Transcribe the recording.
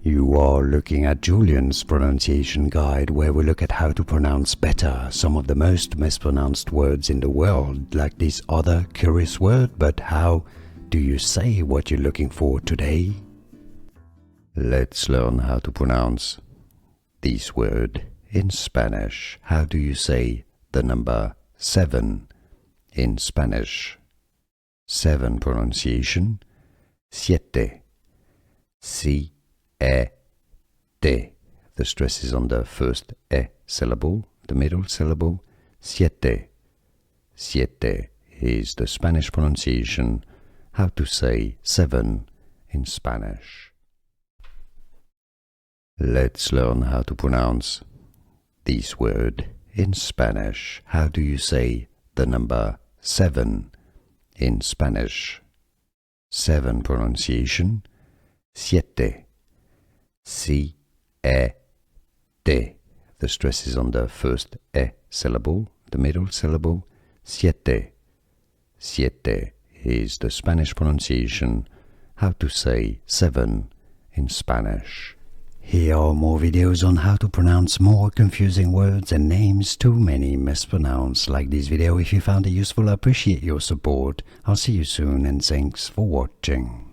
You are looking at Julian's pronunciation guide, where we look at how to pronounce better some of the most mispronounced words in the world, like this other curious word. But how do you say what you're looking for today? Let's learn how to pronounce this word in Spanish. How do you say the number 7 in Spanish? 7 pronunciation, siete, C-E-T. The stress is on the first E syllable, the middle syllable. Siete. Siete is the Spanish pronunciation. How to say 7 in Spanish. Let's learn how to pronounce this word in Spanish. How do you say the number 7 in Spanish? 7 pronunciation, siete, C-E-T. The stress is on the first E syllable, the middle syllable. Siete. Siete is the Spanish pronunciation. How to say 7 in Spanish. Here are more videos on how to pronounce more confusing words and names too many mispronounced. Like this video if you found it useful. I appreciate your support. I'll see you soon and thanks for watching.